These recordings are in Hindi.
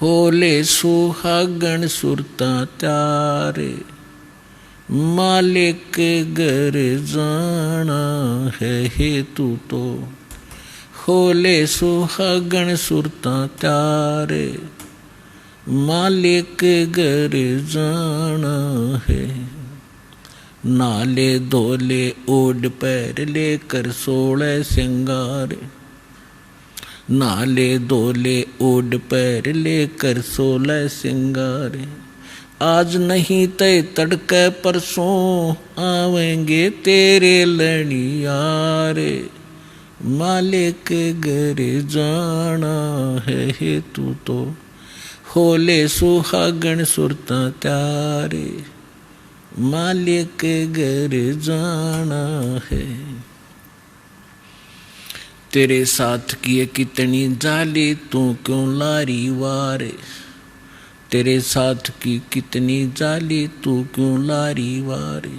होले सुहागण सुरता त्यारे, मालिक घर जाना है हेतु तो। होले सुहागण सुरता त्यारे, मालिक घर जाना है। नाले धोले ओढ़ पैर लेकर 16 सिंगार, नाले धोले ओढ़ पैर लेकर 16 सिंगार। आज नहीं तय तड़के परसों आवेंगे तेरे लड़ियारे, मालिक घर जाना है हेतु तो। होले सुहागण सुरता त्यारे, मालिक घर जाना है। तेरे साथ किए कितनी जाली तू क्यों लारी वारे, तेरे साथ की कितनी जाली तू क्यों लारी वारे।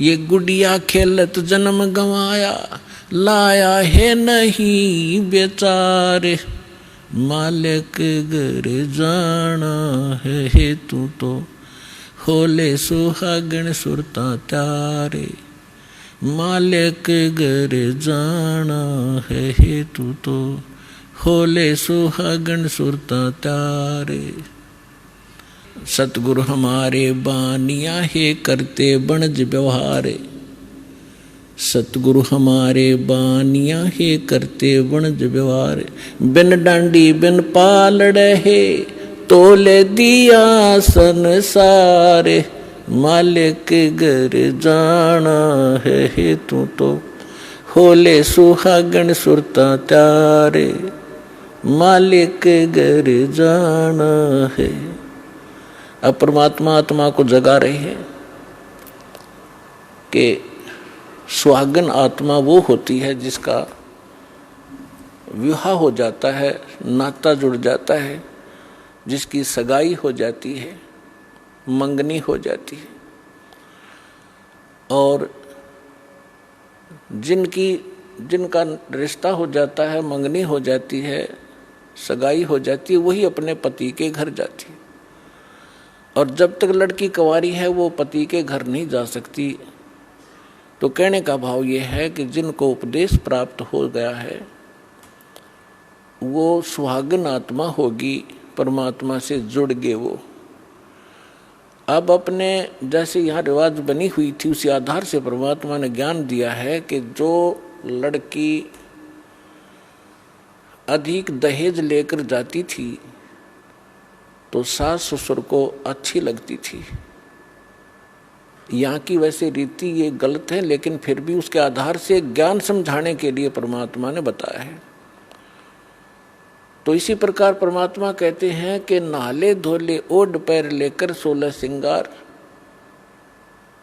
ये गुड़िया खेलत जन्म गंवाया, लाया है नहीं बेचारे, मालिक घर जाना है हेतु तो। होले सुहागण सुरता त्यारे, मालिक घर जाना है हेतु तो। होले सुहागण सुरता त्यारे। सतगुरु हमारे बानिया है करते बनज व्यवहारे, सतगुरु हमारे बानिया है करते बनज व्यवहार। बिन डांडी बिन पालड़े है तोले दिया संसारे, मालिक घर जाना है हेतु तो। होले सुहागण सुरता त्यारे, मालिक घर जाना है। अब परमात्मा आत्मा को जगा रहे हैं कि सुहागन आत्मा वो होती है जिसका विवाह हो जाता है, नाता जुड़ जाता है, जिसकी सगाई हो जाती है, मंगनी हो जाती है, और जिनका रिश्ता हो जाता है, मंगनी हो जाती है, सगाई हो जाती है, वही अपने पति के घर जाती है। और जब तक लड़की कुंवारी है वो पति के घर नहीं जा सकती। तो कहने का भाव ये है कि जिनको उपदेश प्राप्त हो गया है वो सुहागन आत्मा होगी, परमात्मा से जुड़ गए वो। अब अपने जैसे यहाँ रिवाज बनी हुई थी उसी आधार से परमात्मा ने ज्ञान दिया है कि जो लड़की अधिक दहेज लेकर जाती थी तो सास ससुर को अच्छी लगती थी। यहाँ की वैसे रीति ये गलत है, लेकिन फिर भी उसके आधार से ज्ञान समझाने के लिए परमात्मा ने बताया है। तो इसी प्रकार परमात्मा कहते हैं कि नाले धोले ओढ़ पैर लेकर 16 सिंगार,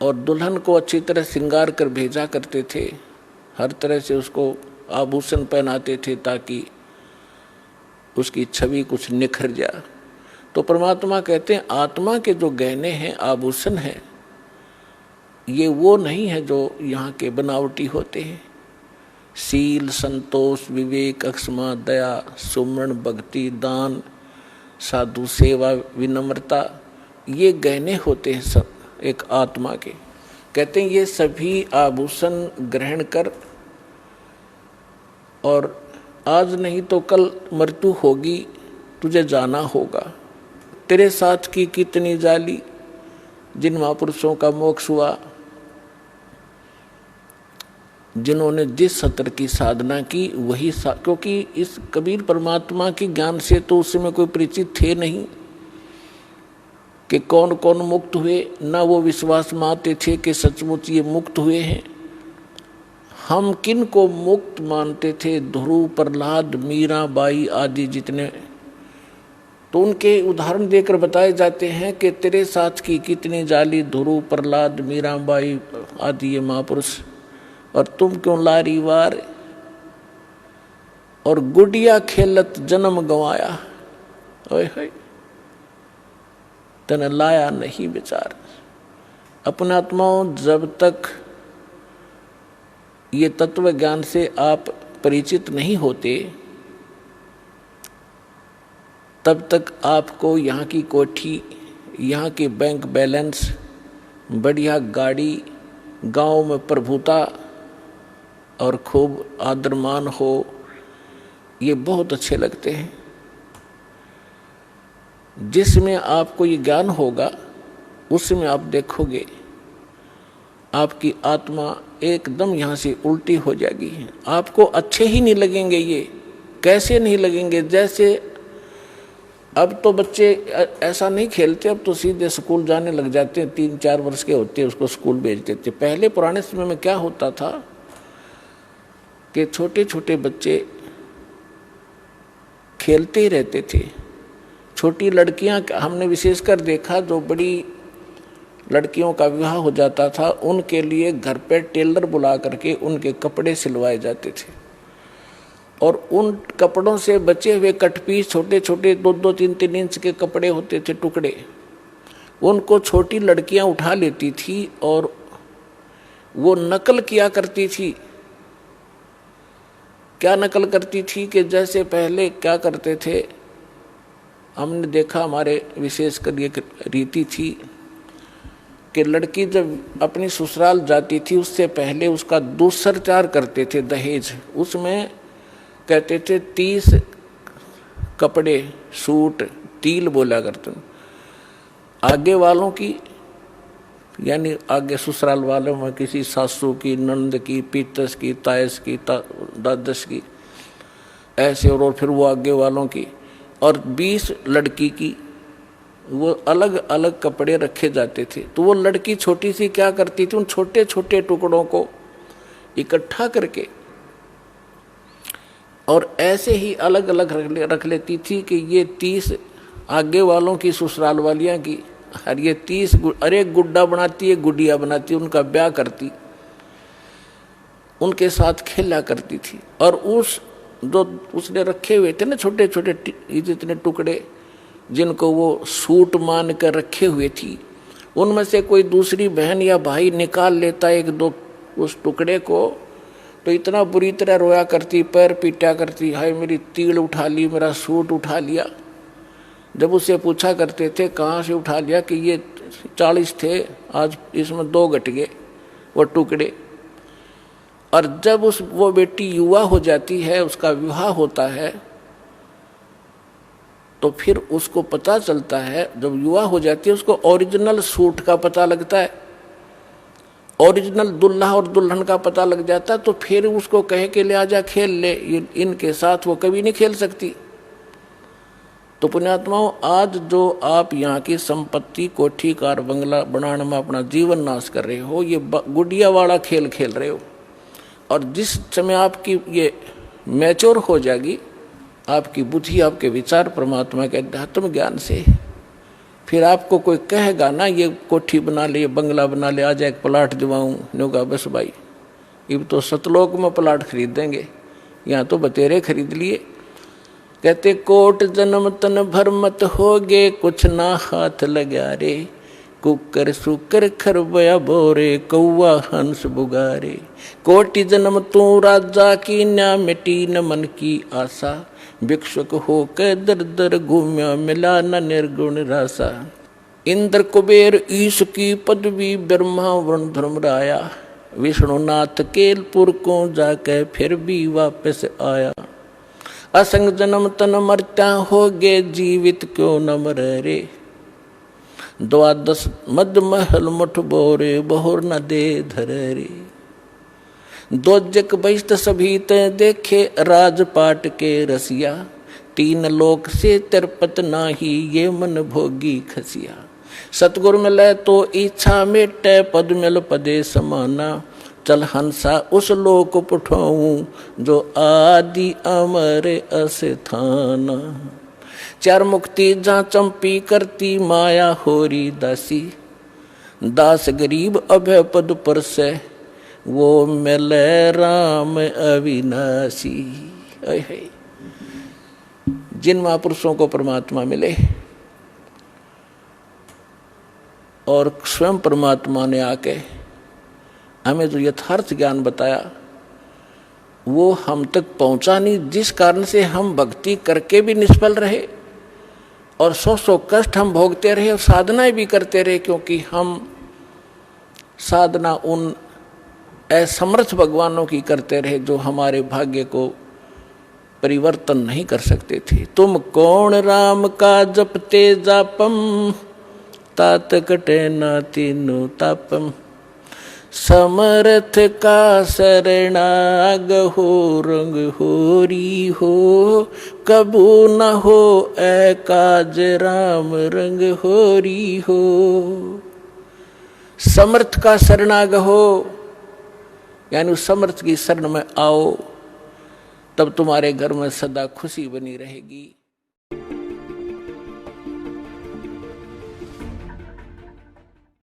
और दुल्हन को अच्छी तरह सिंगार कर भेजा करते थे, हर तरह से उसको आभूषण पहनाते थे ताकि उसकी छवि कुछ निखर जाए। तो परमात्मा कहते हैं आत्मा के जो गहने हैं, आभूषण हैं, ये वो नहीं है जो यहाँ के बनावटी होते हैं। शील, संतोष, विवेक, अक्षमा, दया, सुमरण, भक्ति, दान, साधु सेवा, विनम्रता, ये गहने होते हैं सब एक आत्मा के। कहते हैं ये सभी आभूषण ग्रहण कर, और आज नहीं तो कल मृत्यु होगी, तुझे जाना होगा। तेरे साथ की कितनी जाली, जिन महापुरुषों का मोक्ष हुआ, जिन्होंने जिस सत्र की साधना की वही क्योंकि इस कबीर परमात्मा के ज्ञान से तो उस समय कोई परिचित थे नहीं कि कौन कौन मुक्त हुए, ना वो विश्वास मानते थे कि सचमुच ये मुक्त हुए हैं। हम किन को मुक्त मानते थे, ध्रुव, प्रहलाद, मीरा बाई आदि जितने, तो उनके उदाहरण देकर बताए जाते हैं कि तेरे साथ की कितनी जाली, ध्रुव, प्रहलाद, मीरा बाई आदि ये महापुरुष, और तुम क्यों लारी वार। और गुड़िया खेलत जन्म गंवाया, ओए तने लाया नहीं विचार। अपने आत्माओं, जब तक ये तत्व ज्ञान से आप परिचित नहीं होते तब तक आपको यहाँ की कोठी, यहाँ की बैंक बैलेंस, बढ़िया गाड़ी, गांव में प्रभुता और खूब आदरमान हो, ये बहुत अच्छे लगते हैं। जिसमें आपको ये ज्ञान होगा उसमें आप देखोगे आपकी आत्मा एकदम यहाँ से उल्टी हो जाएगी। आपको अच्छे ही नहीं लगेंगे। ये कैसे नहीं लगेंगे? जैसे अब तो बच्चे ऐसा नहीं खेलते, अब तो सीधे स्कूल जाने लग जाते हैं। 3-4 वर्ष के होते हैं उसको स्कूल भेज देते। पहले पुराने समय में क्या होता था कि छोटे छोटे बच्चे खेलते ही रहते थे। छोटी लड़कियां हमने विशेषकर देखा, जो बड़ी लड़कियों का विवाह हो जाता था उनके लिए घर पे टेलर बुला करके उनके कपड़े सिलवाए जाते थे, और उन कपड़ों से बचे हुए कटपीस, छोटे छोटे 2-2, 3-3 इंच के कपड़े होते थे, टुकड़े, उनको छोटी लड़कियां उठा लेती थी और वो नकल किया करती थी। क्या नकल करती थी कि जैसे पहले क्या करते थे, हमने देखा हमारे विशेषकर ये रीति थी कि लड़की जब अपनी ससुराल जाती थी उससे पहले उसका दूसरचार करते थे, दहेज। उसमें कहते थे 30 कपड़े, सूट, तिल बोला करते। आगे वालों की, यानी आगे ससुराल वालों में किसी सासू की, नंद की, पीतस की, तायस की, दादस की, ऐसे, और फिर वो आगे वालों की, और 20 लड़की की, वो अलग अलग कपड़े रखे जाते थे। तो वो लड़की छोटी सी क्या करती थी, उन छोटे छोटे टुकड़ों को इकट्ठा करके और ऐसे ही अलग अलग रख लेती थी कि ये 30 आगे वालों की, ससुराल वालियाँ की, और ये 30 अरे गुड्डा बनाती है, गुडिया बनाती, उनका ब्याह करती, उनके साथ खेला करती थी। और उस जो उसने रखे हुए थे ना छोटे छोटे जितने टुकड़े, जिनको वो सूट मान कर रखे हुए थी, उनमें से कोई दूसरी बहन या भाई निकाल लेता 1-2 उस टुकड़े को, तो इतना बुरी तरह रोया करती, पैर पीटा करती, हाय मेरी तिल उठा ली, मेरा सूट उठा लिया। जब उससे पूछा करते थे कहाँ से उठा लिया, कि ये 40 थे, आज इसमें 2 घट गए वो टुकड़े। और जब वो बेटी युवा हो जाती है, उसका विवाह होता है, तो फिर उसको पता चलता है, जब युवा हो जाती है उसको ओरिजिनल सूट का पता लगता है, ओरिजिनल दुल्हा और दुल्हन का पता लग जाता है। तो फिर उसको कहे के ले आजा खेल ले, इनके साथ वो कभी नहीं खेल सकती। तो पुण्यात्माओं, आज जो आप यहाँ की संपत्ति, कोठी, कार, बंगला बनाने में अपना जीवन नाश कर रहे हो, ये गुडिया वाला खेल खेल रहे हो। और जिस समय आपकी ये मैच्योर हो जाएगी, आपकी बुद्धि, आपके विचार परमात्मा के अध्यात्म ज्ञान से, फिर आपको कोई कहेगा ना ये कोठी बना ले, बंगला बना ले, आज एक प्लाट दिवाऊं, होगा बस भाई, अब तो सतलोक में प्लाट खरीद देंगे, यहाँ तो बतेरे खरीद लिए। कहते कोट जन्म तन भर मत होगे, कुछ ना हाथ लगा रे, कुकर सुकर खरबया बोरे, कौआ हंस बुगारे। कोटि जन्म तू राजा की, न्या मिटी न मन की आशा, भिक्षुक हो के दर दर घूम्या, मिला न निर्गुण रासा। इंद्र कुबेर ईश की पदवी, ब्रह्मा वरुण धर्मराया, विष्णुनाथ केलपुर को जाके फिर भी वापस आया। असंग जन्म तन मरता होगे, जीवित क्यों न मरे रे, 12 मद महल मुठ बोरे, बहुर न दे धरे रे। दोजक बहिष्ट सभी ते देखे, राजपाट के रसिया, 3 लोक से तिरपत नाही, ये मन भोगी खसिया। सतगुर मिले तो इच्छा मेटे, पद मिल पदे समाना, चल हंसा उस लोक पुठाऊं, जो आदि अमर अस्थाना। 4 मुक्ति जहाँ चंपी करती, माया होरी दासी, दास गरीब अभय पद पर से, वो मिले राम अविनाशी। जिन महापुरुषों को परमात्मा मिले और स्वयं परमात्मा ने आके हमें जो यथार्थ ज्ञान बताया, वो हम तक पहुंचा नहीं, जिस कारण से हम भक्ति करके भी निष्फल रहे और सौ कष्ट हम भोगते रहे और साधनाएं भी करते रहे, क्योंकि हम साधना उन असमर्थ भगवानों की करते रहे जो हमारे भाग्य को परिवर्तन नहीं कर सकते थे। तुम कौन राम का जपते जापम, तात कटे ना तीनों तापम। समर्थ का शरणाग हो, रंग होरी हो, कबू न हो एकाज राम रंग होरी हो। समर्थ का शरणाग हो, यानी उस समर्थ की शरण में आओ, तब तुम्हारे घर में सदा खुशी बनी रहेगी।